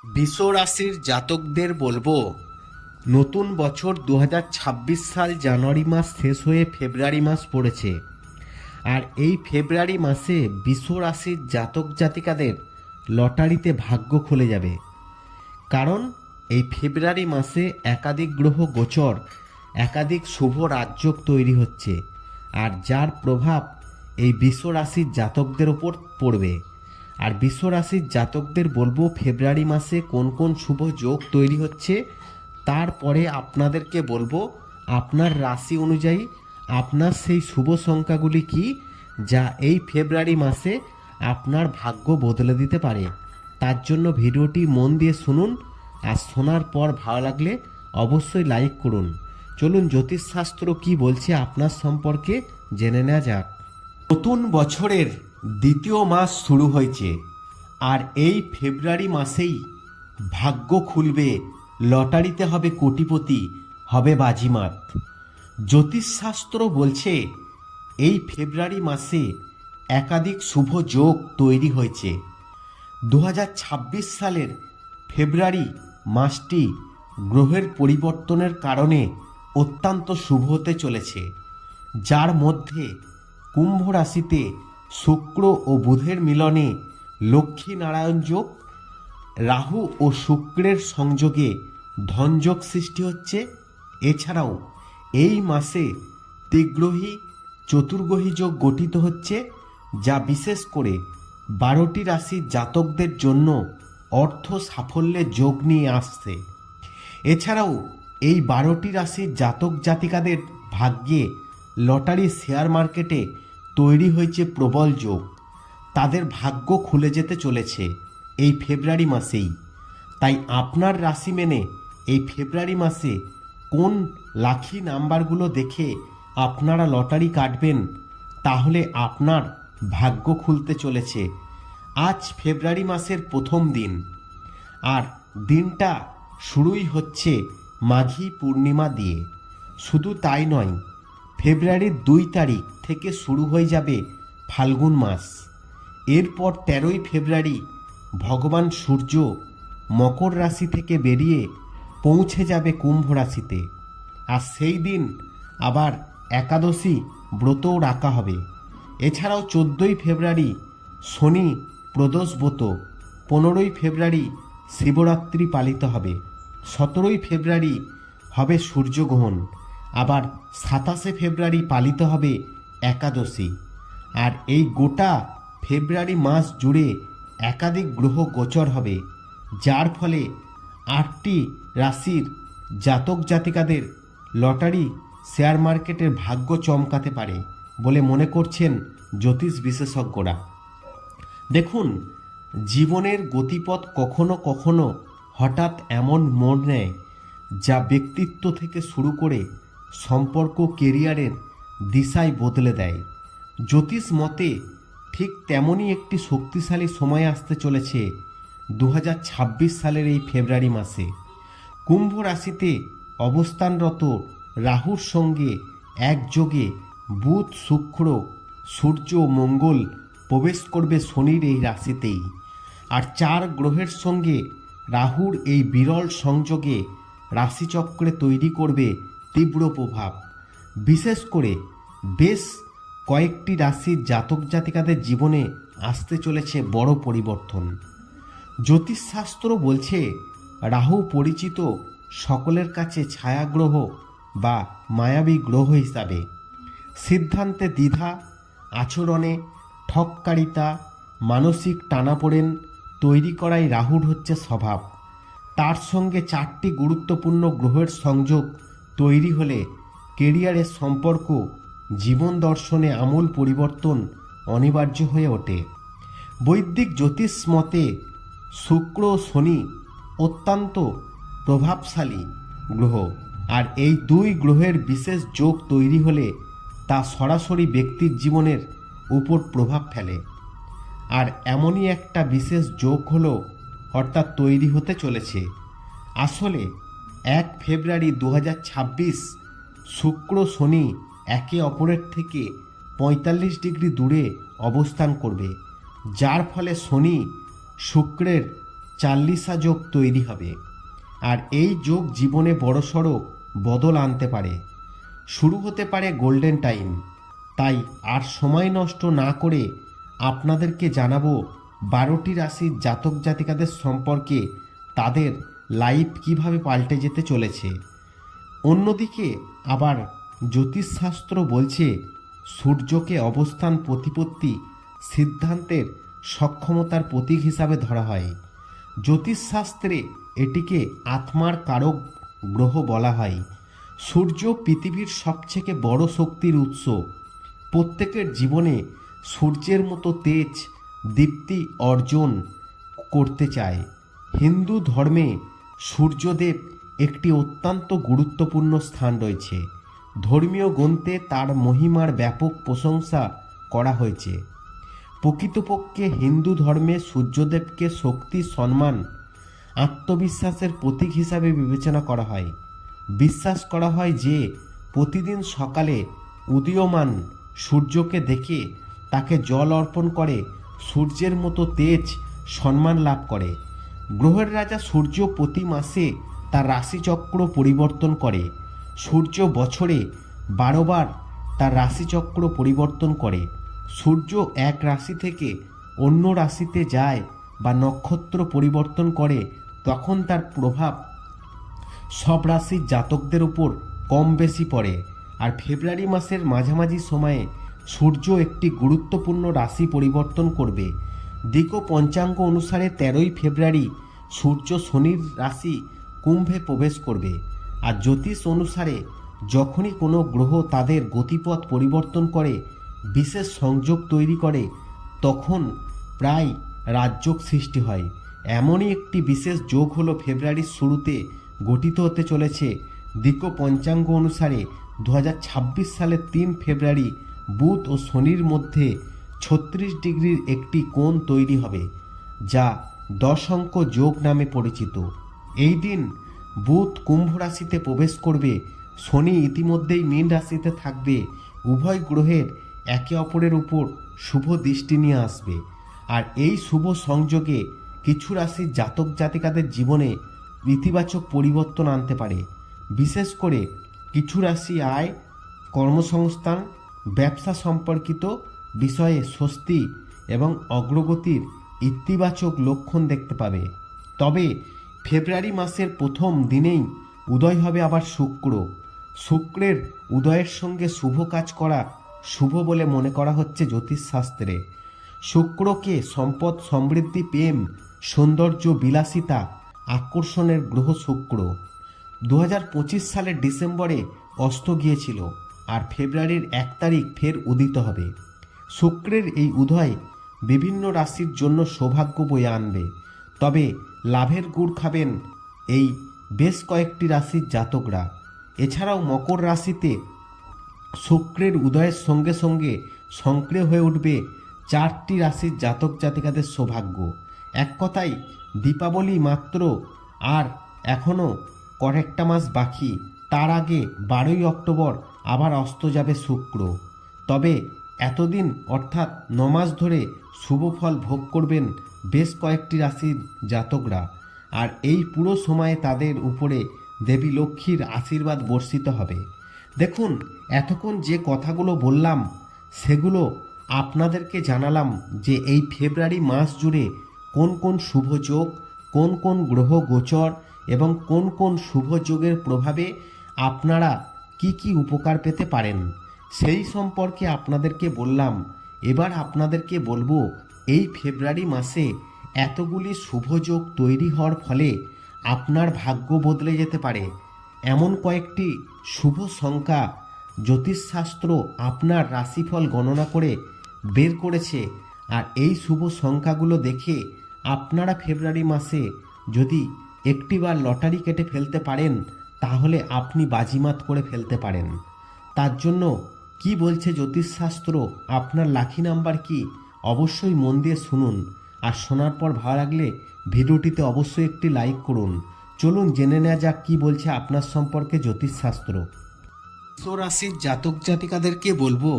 বৃষ রাশির জাতকদের বলবো, নতুন বছর 2026 সাল জানুয়ারি মাস শেষ হয়ে ফেব্রুয়ারি মাস পড়েছে। আর এই ফেব্রুয়ারি মাসে বৃষ রাশির জাতক জাতিকাদের লটারিতে ভাগ্য খুলে যাবে। কারণ এই ফেব্রুয়ারি মাসে একাধিক গ্রহ গোচর, একাধিক শুভ রাজযোগ তৈরি হচ্ছে, আর যার প্রভাব এই বৃষ রাশির জাতকদের ওপর পড়বে। আর বৃষ রাশির জাতকদের বলবো ফেব্রুয়ারি মাসে কোন কোন শুভ যোগ তৈরি হচ্ছে, তারপরে আপনাদেরকে বলবো আপনার রাশি অনুযায়ী আপনার সেই শুভ সংখ্যাগুলি কি, যা এই ফেব্রুয়ারি মাসে আপনার ভাগ্য বদলে দিতে পারে। তার জন্য ভিডিওটি মন দিয়ে শুনুন, আর শোনার পর ভালো লাগলে অবশ্যই লাইক করুন। চলুন জ্যোতিষশাস্ত্র কি বলছে আপনার সম্পর্কে জেনে নেওয়া যাক। নতুন বছরের দ্বিতীয় মাস শুরু হয়েছে, আর এই ফেব্রুয়ারি মাসেই ভাগ্য খুলবে, লটারিতে হবে কোটিপতি, হবে বাজিমাত। জ্যোতিষশাস্ত্র বলছে এই ফেব্রুয়ারি মাসে একাধিক শুভ যোগ তৈরি হয়েছে। 2026 সালের ফেব্রুয়ারি মাসটি গ্রহের পরিবর্তনের কারণে অত্যন্ত শুভ হতে চলেছে, যার মধ্যে কুম্ভ রাশিতে শুক্র ও বুধের মিলনে লক্ষ্মী নারায়ণ যোগ, রাহু ও শুক্রের সংযোগে ধনযোগ সৃষ্টি হচ্ছে। এছাড়াও এই মাসে ত্রিগ্রহী চতুর্গ্রহী যোগ গঠিত হচ্ছে, যা বিশেষ করে 12টি রাশির জাতকদের জন্য অর্থ সাফল্যের যোগ নিয়ে আসছে। এছাড়াও এই 12টি রাশির জাতক জাতিকাদের ভাগ্যে লটারি শেয়ার মার্কেটে তৈরি হয়েছে প্রবল যোগ। তাদের ভাগ্য খুলে যেতে চলেছে এই ফেব্রুয়ারি মাসেই। তাই আপনার রাশি মেনে এই ফেব্রুয়ারি মাসে কোন লাকি নাম্বারগুলো দেখে আপনারা লটারি কাটবেন, তাহলে আপনার ভাগ্য খুলতে চলেছে। আজ ফেব্রুয়ারি মাসের প্রথম দিন, আর দিনটা শুরুই হচ্ছে মাঘী পূর্ণিমা দিয়ে। শুধু তাই নয়, ফেব্রুয়ারির 2 তারিখ থেকে শুরু হয়ে যাবে ফাল্গুন মাস। এরপর 13ই ফেব্রুয়ারি ভগবান সূর্য মকর রাশি থেকে বেরিয়ে পৌঁছে যাবে কুম্ভ রাশিতে। আর সেই দিন আবার একাদশী ব্রতও রাখা হবে। এছাড়াও 14ই ফেব্রুয়ারি শনি প্রদোষ ব্রত, 15ই ফেব্রুয়ারি শিবরাত্রি পালিত হবে, 17ই ফেব্রুয়ারি হবে সূর্যগ্রহণ, আবার 27শে ফেব্রুয়ারি পালিত হবে একাদশী। আর এই গোটা ফেব্রুয়ারি মাস জুড়ে একাধিক গ্রহ গোচর হবে, যার ফলে 8টি রাশির জাতক জাতিকাদের লটারি শেয়ার মার্কেটের ভাগ্য চমকাতে পারে বলে মনে করছেন জ্যোতিষ বিশেষজ্ঞরা। দেখুন, জীবনের গতিপথ কখনো কখনো হঠাৎ এমন মোড় নেয়, যা ব্যক্তিত্ব থেকে শুরু করে সম্পর্ক, কেরিয়ারের দিশাই বদলে দেয়। জ্যোতিষ মতে ঠিক তেমনই একটি শক্তিশালী সময় আসতে চলেছে 2026 সালের এই ফেব্রুয়ারি মাসে। কুম্ভ রাশিতে অবস্থানরত রাহুর সঙ্গে একযোগে বুধ, শুক্র, সূর্য, মঙ্গল প্রবেশ করবে শনির এই রাশিতেই। আর 4 গ্রহের সঙ্গে রাহুর এই বিরল সংযোগে রাশিচক্রে তৈরি করবে তীব্র প্রভাব। বিশেষ করে বেশ কয়েকটি রাশির জাতক জাতিকাদের জীবনে আসতে চলেছে বড় পরিবর্তন। জ্যোতিষশাস্ত্র বলছে রাহু পরিচিত সকলের কাছে ছায়াগ্রহ বা মায়াবী গ্রহ হিসাবে। সিদ্ধান্তে দ্বিধা, আচরণে ঠককারিতা, মানসিক টানাপোড়েন তৈরি করাই রাহুর হচ্ছে স্বভাব। তার সঙ্গে 4টি গুরুত্বপূর্ণ গ্রহের সংযোগ তৈরি হলে কেরিয়ারের সম্পর্ক, জীবন দর্শনে আমূল পরিবর্তন অনিবার্য হয়ে ওঠে। বৈদিক জ্যোতিষ মতে শুক্র ও শনি অত্যন্ত প্রভাবশালী গ্রহ, আর এই 2 গ্রহের বিশেষ যোগ তৈরি হলে তা সরাসরি ব্যক্তির জীবনের উপর প্রভাব ফেলে। আর এমনই একটা বিশেষ যোগ হলো অর্থাৎ তৈরি হতে চলেছে। আসলে 1 ফেব্রুয়ারি 2026 শুক্র শনি একে অপরের থেকে 45 ডিগ্রি দূরে অবস্থান করবে, যার ফলে শনি শুক্রের 40 যোগ তৈরি হবে। আর এই যোগ জীবনে বড়সড় বদল আনতে পারে। শুরু হতে পারে গোল্ডেন টাইম। তাই আর সময় নষ্ট না করে আপনাদেরকে জানাবো 12টি রাশির জাতক জাতিকাদের সম্পর্কে, তাদের লাইফ কিভাবে পাল্টে যেতে চলেছে। অন্যদিকে আবার জ্যোতিষশাস্ত্র বলছে সূর্যকে অবস্থান প্রতিপত্তি সিদ্ধান্তের সক্ষমতার প্রতীক হিসাবে ধরা হয়। জ্যোতিষশাস্ত্রে এটিকে আত্মার কারক গ্রহ বলা হয়। সূর্য পৃথিবীর সবথেকে বড় শক্তির উৎস। প্রত্যেকের জীবনে সূর্যের মতো তেজ দীপ্তি অর্জন করতে চায়। হিন্দু ধর্মে সূর্যদেব একটি অত্যন্ত গুরুত্বপূর্ণ স্থান রয়েছে। ধর্মীয় গ্রন্থে তার মহিমার ব্যাপক প্রশংসা করা হয়েছে। প্রকৃতপক্ষে হিন্দু ধর্মে সূর্যদেবকে শক্তি, সম্মান, আত্মবিশ্বাসের প্রতীক হিসাবে বিবেচনা করা হয়। বিশ্বাস করা হয় যে প্রতিদিন সকালে উদীয়মান সূর্যকে দেখে তাকে জল অর্পণ করে সূর্যের মতো তেজ সম্মান লাভ করে। গ্রহের রাজা সূর্য প্রতি মাসে তার রাশিচক্র পরিবর্তন করে। সূর্য বছরে 12 বার তার রাশিচক্র পরিবর্তন করে। সূর্য এক রাশি থেকে অন্য রাশিতে যায় বা নক্ষত্র পরিবর্তন করে, তখন তার প্রভাব সব রাশির জাতকদের উপর কম বেশি পড়ে। আর ফেব্রুয়ারি মাসের মাঝামাঝি সময়ে সূর্য একটি গুরুত্বপূর্ণ রাশি পরিবর্তন করবে। দিক পঞ্চাঙ্গ অনুসারে 13ই ফেব্রুয়ারি সূর্য শনির রাশি কুম্ভে প্রবেশ করবে। আর জ্যোতিষ অনুসারে যখনই কোনো গ্রহ তাদের গতিপথ পরিবর্তন করে, বিশেষ সংযোগ তৈরি করে, তখন প্রায় রাজযোগ সৃষ্টি হয়। এমনই একটি বিশেষ যোগ হলো ফেব্রুয়ারির শুরুতে গঠিত হতে চলেছে। দিক পঞ্চাঙ্গ অনুসারে 2026 সালের 3 ফেব্রুয়ারি বুধ ও শনির মধ্যে 36 ডিগ্রির একটি কোণ তৈরি হবে, যা 10 অঙ্ক যোগ নামে পরিচিত। এই দিন বুধ কুম্ভ রাশিতে প্রবেশ করবে, শনি ইতিমধ্যেই মীন রাশিতে থাকবে। উভয় গ্রহের একে অপরের উপর শুভ দৃষ্টি নিয়ে আসবে। আর এই শুভ সংযোগে কিছু রাশির জাতক জাতিকাদের জীবনে ইতিবাচক পরিবর্তন আনতে পারে। বিশেষ করে কিছু রাশি আয়, কর্মসংস্থান, ব্যবসা সম্পর্কিত বিষয়ে স্বস্তি এবং অগ্রগতির ইতিবাচক লক্ষণ দেখতে পাবে। তবে ফেব্রুয়ারি মাসের প্রথম দিনেই উদয় হবে আবার শুক্র। শুক্রের উদয়ের সঙ্গে শুভ কাজ করা শুভ বলে মনে করা হচ্ছে জ্যোতিষশাস্ত্রে। শুক্রকে সম্পদ, সমৃদ্ধি, প্রেম, সৌন্দর্য, বিলাসিতা, আকর্ষণের গ্রহ শুক্র 2025 সালের ডিসেম্বরে অস্ত গিয়েছিল, আর ফেব্রুয়ারির 1 তারিখ ফের উদিত হবে। শুক্রের এই উদয় বিভিন্ন রাশির জন্য সৌভাগ্য বয়ে আনবে। তবে লাভের গুড় খাবেন এই বেশ কয়েকটি রাশির জাতকরা। এছাড়াও মকর রাশিতে শুক্রের উদয়ের সঙ্গে সঙ্গে সক্রিয় হয়ে উঠবে 4টি রাশির জাতক জাতিকাদের সৌভাগ্য। এক কথায় দীপাবলি মাত্র, আর এখনও কয়েকটা মাস বাকি। তার আগে 12ই অক্টোবর আবার অস্ত যাবে শুক্র। তবে এতদিন অর্থাৎ 9 মাস ধরে শুভ ফল ভোগ করবেন বেশ কয়েকটি রাশির জাতকরা। আর এই পুরো সময়ে তাদের উপরে দেবী লক্ষ্মীর আশীর্বাদ বর্ষিত হবে। দেখুন, এতক্ষণ যে কথাগুলো বললাম সেগুলো আপনাদেরকে জানালাম যে এই ফেব্রুয়ারি মাস জুড়ে কোন কোন শুভ যোগ, কোন কোন গ্রহ গোচর এবং কোন কোন শুভ যোগের প্রভাবে আপনারা কি কি উপকার পেতে পারেন, সেই সম্পর্কে আপনাদেরকে বললাম। এবার আপনাদেরকে বলবো এই ফেব্রুয়ারি মাসে এতগুলি শুভ যোগ তৈরি হওয়ার ফলে আপনার ভাগ্য বদলে যেতে পারে। এমন কয়েকটি শুভ সংখ্যা জ্যোতিষশাস্ত্র আপনার রাশিফল গণনা করে বের করেছে। আর এই শুভ সংখ্যাগুলো দেখে আপনারা ফেব্রুয়ারি মাসে যদি একটিবার লটারি কেটে ফেলতে পারেন, তাহলে আপনি বাজিমাত করে ফেলতে পারেন। তার জন্য কি বলছে জ্যোতিষশাস্ত্র, আপনার লাকি নাম্বার কি, অবশ্যই মন দিয়ে শুনুন। আর শোনার পর ভালো লাগলে ভিডিওটিতে অবশ্যই একটি লাইক করুন। চলুন জেনে নেওয়া যাক কি বলছে আপনার সম্পর্কে জ্যোতিষশাস্ত্র। রাশির জাতক জাতিকাদেরকে বলবো,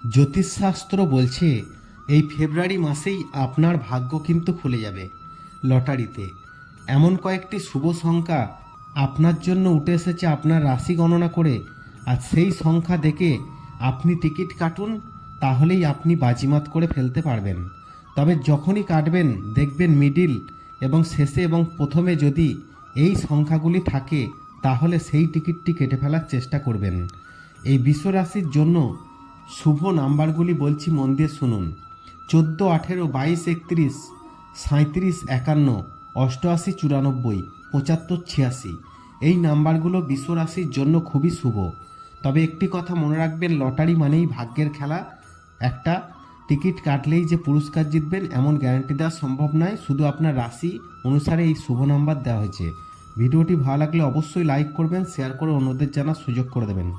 জ্যোতিষশাস্ত্র বলছে এই ফেব্রুয়ারি মাসেই আপনার ভাগ্য কিন্তু খুলে যাবে। লটারিতে। এমন কয়েকটি শুভ সংখ্যা আপনার জন্য উঠে এসেছে আপনার রাশি গণনা করে, আর সেই সংখ্যা দেখে আপনি টিকিট কাটুন, তাহলেই আপনি বাজিমাত করে ফেলতে পারবেন। তবে যখনই কাটবেন দেখবেন মিডিল এবং শেষে এবং প্রথমে যদি এই সংখ্যাগুলি থাকে তাহলে সেই টিকিটটি কেটে ফেলার চেষ্টা করবেন। এই বিশ্বরাশির জন্য শুভ নাম্বারগুলি বলছি, মন দিয়ে শুনুন। 14, 18, 22, 31, 37, 51, 88, 94, 75, 86 এই নাম্বারগুলো বিশ্বরাশির জন্য খুবই শুভ। তবে একটি কথা মনে রাখবেন, লটারি মানেই ভাগ্যের খেলা। একটা টিকিট কাটলেই যে পুরস্কার জিতবেন এমন গ্যারান্টি দেওয়া সম্ভব নয়, শুধু আপনার রাশি অনুসারে এই শুভ নাম্বার দেওয়া হয়েছে। ভিডিওটি ভালো লাগলে অবশ্যই লাইক করবেন, শেয়ার করে অন্যদের জানার সুযোগ করে দেবেন।